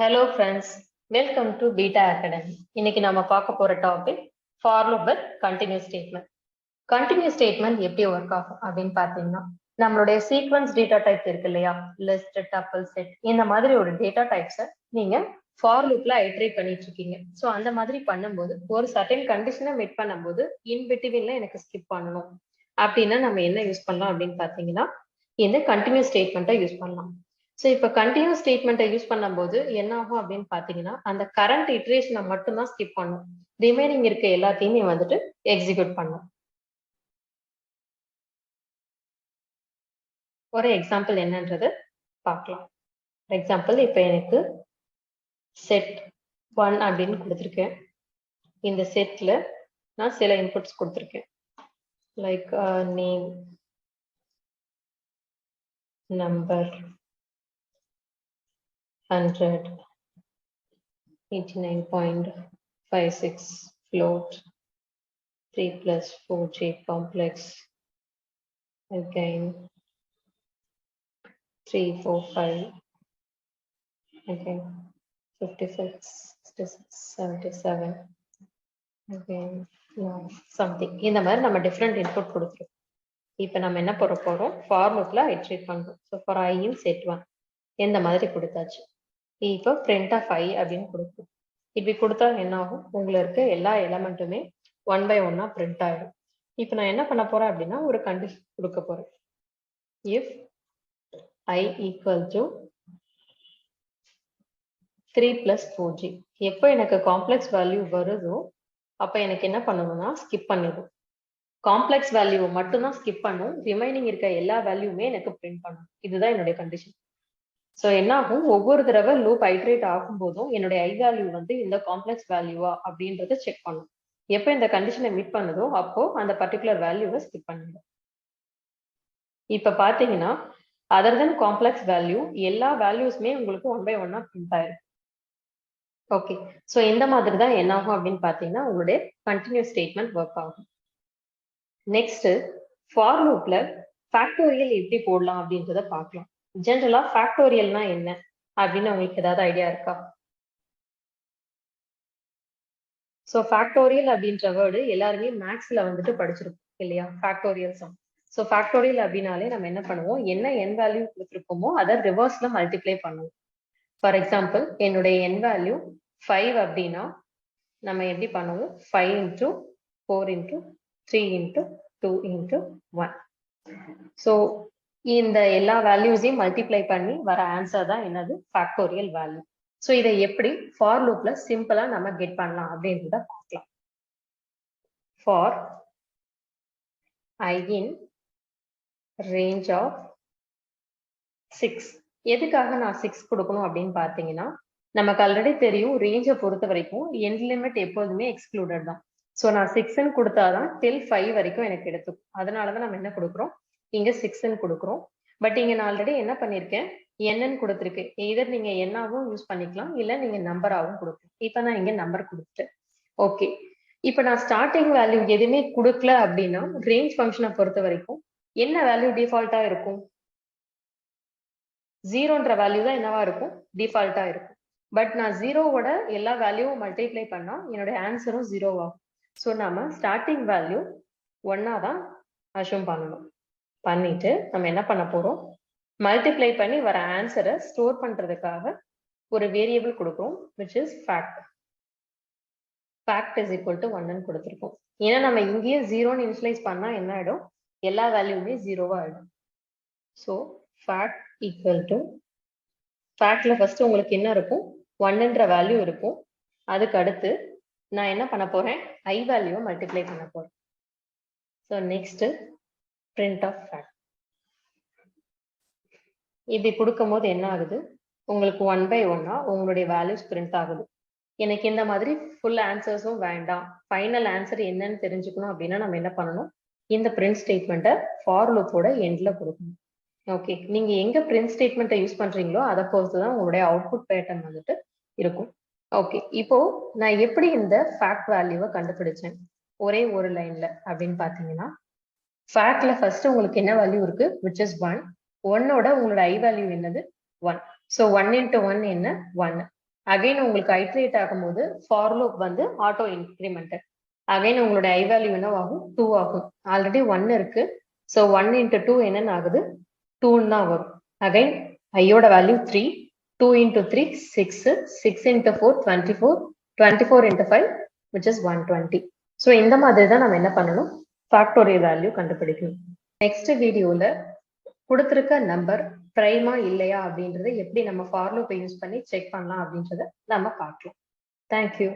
Hello friends, welcome to BITA Academy. இன்னைக்கு நாம பார்க்க போற topic for loop with continuous statement. Continuous statement எப்படி ஒர்க் ஆகும் அப்படின்னு பார்த்தீங்கன்னா நம்மளுடைய சீக்வன்ஸ் டேட்டா டைப் இருக்கு இல்லையா, லிஸ்ட், டப்பிள், செட், இந்த மாதிரி ஒரு டேட்டா டைப்ஸை நீங்க for loopல ஐட்ரேட் பண்ணிட்டு இருக்கீங்க. ஸோ அந்த மாதிரி பண்ணும்போது ஒரு சர்டன் கண்டிஷனை மீட் பண்ணும்போது இன் பிட்வீன்ல எனக்கு ஸ்கிப் பண்ணணும் அப்படின்னா நம்ம என்ன யூஸ் பண்ணலாம் அப்படின்னு பார்த்தீங்கன்னா இந்த கண்டினியூஸ் ஸ்டேட்மெண்ட்டை யூஸ் பண்ணலாம். ஸோ இப்போ கண்டினியூஸ் ஸ்டேட்மெண்ட்டை யூஸ் பண்ணும்போது என்ன ஆகும் அப்படின்னு பார்த்தீங்கன்னா அந்த கரண்ட் இட்ரேஷனை மட்டும்தான் ஸ்கிப் பண்ணும், ரிமைனிங் இருக்க எல்லாத்தையுமே வந்துட்டு எக்ஸிக்யூட் பண்ணும். ஒரு எக்ஸாம்பிள் என்னன்றது பார்க்கலாம். எக்ஸாம்பிள் இப்போ எனக்கு செட் 1 அப்படின்னு கொடுத்துருக்கேன். இந்த செட்ல நான் சில இன்புட்ஸ் கொடுத்துருக்கேன், like name, number, 100, 89.56, float, 3 plus 4j complex, again 3, 4, 5, again 56, 77, again something. இந்த மாதிரி நம்ம டிஃப்ரெண்ட் இன்புட் கொடுத்துருக்கோம். இப்போ நம்ம என்ன போட போறோம், ஃபார் லூப்ல ஐட்ரேட் பண்றோம். So for I in set 1 இந்த மாதிரி கொடுத்தாச்சு. இப்போ print of i அப்படின்னு கொடுக்கும். இப்படி கொடுத்தா என்ன ஆகும், உங்களை இருக்க எல்லா எலமெண்ட்டுமே 1 by 1 பிரிண்ட் ஆயிடும். இப்போ நான் என்ன பண்ண போறேன் அப்படின்னா ஒரு கண்டிஷன் கொடுக்க போறேன். If i equal to 3 plus 4j, எப்போ எனக்கு காம்ப்ளெக்ஸ் வேல்யூ வருதோ அப்போ எனக்கு என்ன பண்ணணும்னா ஸ்கிப் பண்ணிடும். காம்ப்ளெக்ஸ் வேல்யூவை மட்டும்தான் ஸ்கிப் பண்ணும், ரிமைனிங் இருக்க எல்லா வேல்யூமே எனக்கு பிரிண்ட் பண்ணும். இதுதான் என்னுடைய கண்டிஷன். ஸோ என்ன ஆகும், ஒவ்வொரு தடவை லூப் ஐட்ரேட் ஆகும் போதும் என்னுடைய ஐ வேல்யூ வந்து இந்த காம்ப்ளெக்ஸ் வேல்யூவா அப்படின்றத செக் பண்ணும். எப்போ இந்த கண்டிஷனை மீட் பண்ணுதோ அப்போ அந்த பர்டிகுலர் வேல்யூவை ஸ்கிப் பண்ணிடும். இப்போ பார்த்தீங்கன்னா அதர் தென் காம்ப்ளெக்ஸ் வேல்யூ எல்லா வேல்யூஸ்மே உங்களுக்கு 1 by 1 பிரிண்ட் ஆயிடும். ஓகே, ஸோ இந்த மாதிரி தான் என்ன ஆகும் அப்படின்னு பார்த்தீங்கன்னா உங்களுடைய கண்டினியூஸ் ஸ்டேட்மெண்ட் ஒர்க் ஆகும். நெக்ஸ்ட், ஃபார் லூப்ல ஃபேக்டோரியல் எப்படி போடலாம் அப்படின்றத பார்க்கலாம். ஜென்ரலா ஃபேக்டோரியல்னா என்ன அப்படின்னு உங்களுக்கு ஏதாவது ஐடியா இருக்கா? ஸோ ஃபேக்டோரியல் அப்படின்ற வேர்டு எல்லாருமே மேக்ஸ்ல வந்துட்டு படிச்சிருக்கோம் இல்லையா, ஃபேக்டோரியல் சம். ஸோ ஃபேக்டோரியல் அப்படின்னாலே நம்ம என்ன பண்ணுவோம், என்ன என் வேல்யூ கொடுத்துருக்கோமோ அதை ரிவர்ஸ்ல மல்டிப்ளை பண்ணுவோம். ஃபார் எக்ஸாம்பிள் என்னுடைய என் வேல்யூ 5 அப்படின்னா நம்ம எப்படி பண்ணுவோம், 5 into 4 into 3 into 2 into 1. So இந்த எல்லா வேல்யூஸையும் மல்டிப்ளை பண்ணி வர ஆன்சர் தான் என்னது, ஃபேக்டோரியல் வேல்யூ. ஸோ இதை எப்படி ஃபார் லூப்ல சிம்பிளா நம்ம கெட் பண்ணலாம் அப்படின்றத பார்க்கலாம். For I in range of 6, எதுக்காக நான் 6 கொடுக்கணும் அப்படின்னு பார்த்தீங்கன்னா நமக்கு ஆல்ரெடி தெரியும் ரேஞ்சை பொறுத்த வரைக்கும் எண்ட் லிமிட் எப்போதுமே எக்ஸ்க்ளூடட் தான். ஸோ நான் 6ன்னு கொடுத்தாதான் till 5 வரைக்கும் எனக்கு எடுத்துக்கும். அதனாலதான் நம்ம என்ன கொடுக்குறோம், இங்க 6ன்னு கொடுக்குறோம். பட் இங்க நான் ஆல்ரெடி என்ன பண்ணிருக்கேன், என்னன்னு கொடுத்துருக்கேன். எதர் நீங்க என்னாவும் யூஸ் பண்ணிக்கலாம், இல்ல நீங்க நம்பராகவும் கொடுக்கலாம். இப்ப நான் இங்க நம்பர் கொடுத்துட்டேன். ஓகே, இப்ப நான் ஸ்டார்டிங் வேல்யூ எதுவுமே கொடுக்கல அப்படின்னா ரேஞ்ச் ஃபங்க்ஷனை பொறுத்த வரைக்கும் என்ன வேல்யூ டிஃபால்ட்டா இருக்கும், 0ன்ற வேல்யூ தான் என்னவா இருக்கும், டிஃபால்ட்டா இருக்கும். பட் நான் 0வோட எல்லா வேல்யூவும் மல்டிப்ளை பண்ணா என்னுடைய ஆன்சரும் 0 ஆகும். ஸோ நம்ம ஸ்டார்டிங் வேல்யூ 1 தான் அஷ்யூம் பண்ணணும். பண்ணிட்டு நம்ம என்ன பண்ண போறோம், மல்டிப்ளை பண்ணி வர ஆன்சரை ஸ்டோர் பண்றதுக்காக ஒரு வேரியபிள் கொடுக்குறோம், which is fact. fact is equal to 1ன்னு கொடுத்துருக்கோம். ஏன்னா நம்ம இங்கேயே 0ன்னு இனிஷியலைஸ் பண்ணா என்ன ஆயிடும், எல்லா வேல்யூமே 0வா ஆயிடும். ஸோ fact equal to, factல ஃபர்ஸ்ட் உங்களுக்கு என்ன இருக்கும், 1ன்ற வேல்யூ இருக்கும். அதுக்கு அடுத்து நான் என்ன பண்ண போறேன், ஐ வேல்யூவை மல்டிப்ளை பண்ண போறேன். So next print of fact. இப்படி கொடுக்கும் போது என்ன ஆகுது, உங்களுக்கு 1 by 1 உங்களுடைய வேல்யூஸ் பிரிண்ட் ஆகுது. எனக்கு இந்த மாதிரி ஃபுல் ஆன்சர்ஸும் வேண்டாம், ஃபைனல் ஆன்சர் என்னன்னு தெரிஞ்சுக்கணும் அப்படின்னா நம்ம என்ன பண்ணணும், இந்த பிரிண்ட் ஸ்டேட்மெண்ட்டை ஃபார் லூப்போட எண்ட்ல கொடுக்கணும். ஓகே, நீங்க எங்க பிரிண்ட் ஸ்டேட்மெண்ட்டை யூஸ் பண்றீங்களோ அதை பொறுத்து தான் உங்களுடைய அவுட்புட் பேட்டர்ன் வந்துட்டு இருக்கும். ஓகே, இப்போ நான் எப்படி இந்த ஃபேக்ட் வேல்யூவை கண்டுபிடிச்சேன் ஒரே ஒரு லைன்ல அப்படின்னு பாத்தீங்கன்னா, ஃபேக்ட்ல ஃபர்ஸ்ட் உங்களுக்கு என்ன வேல்யூ இருக்கு, which is 1. 1ஓட உங்களோட ஐ வேல்யூ என்னது, 1. ஸோ 1 into 1 என்ன, 1. அகைன் உங்களுக்கு ஐட்ரேட் ஆகும்போது ஃபார் லூப் வந்து ஆட்டோ இன்க்ரிமெண்டட். அகைன் உங்களோட ஐ வேல்யூ என்ன ஆகும்? 2 ஆகும். ஆல்ரெடி 1 இருக்கு. ஸோ 1 இன்ட்டு 2 என்னன்னு ஆகுது? 2 தான் வரும். அகைன் ஐயோட value 3, 2 into 3 6, 6 into 4 24, 24 into 5 which is 120. So இந்த மாதிரி தான் நம்ம என்ன பண்ணணும்? ஃபேக்டோரியல் வேல்யூ கண்டுபிடிக்கணும். நெக்ஸ்ட் வீடியோல கொடுத்திருக்க நம்பர் பிரைமா இல்லையா அப்படின்றத எப்படி நம்ம ஃபார் லூப்பை யூஸ் பண்ணி செக் பண்ணலாம் அப்படின்றத நம்ம பார்க்கலாம். தேங்க்யூ.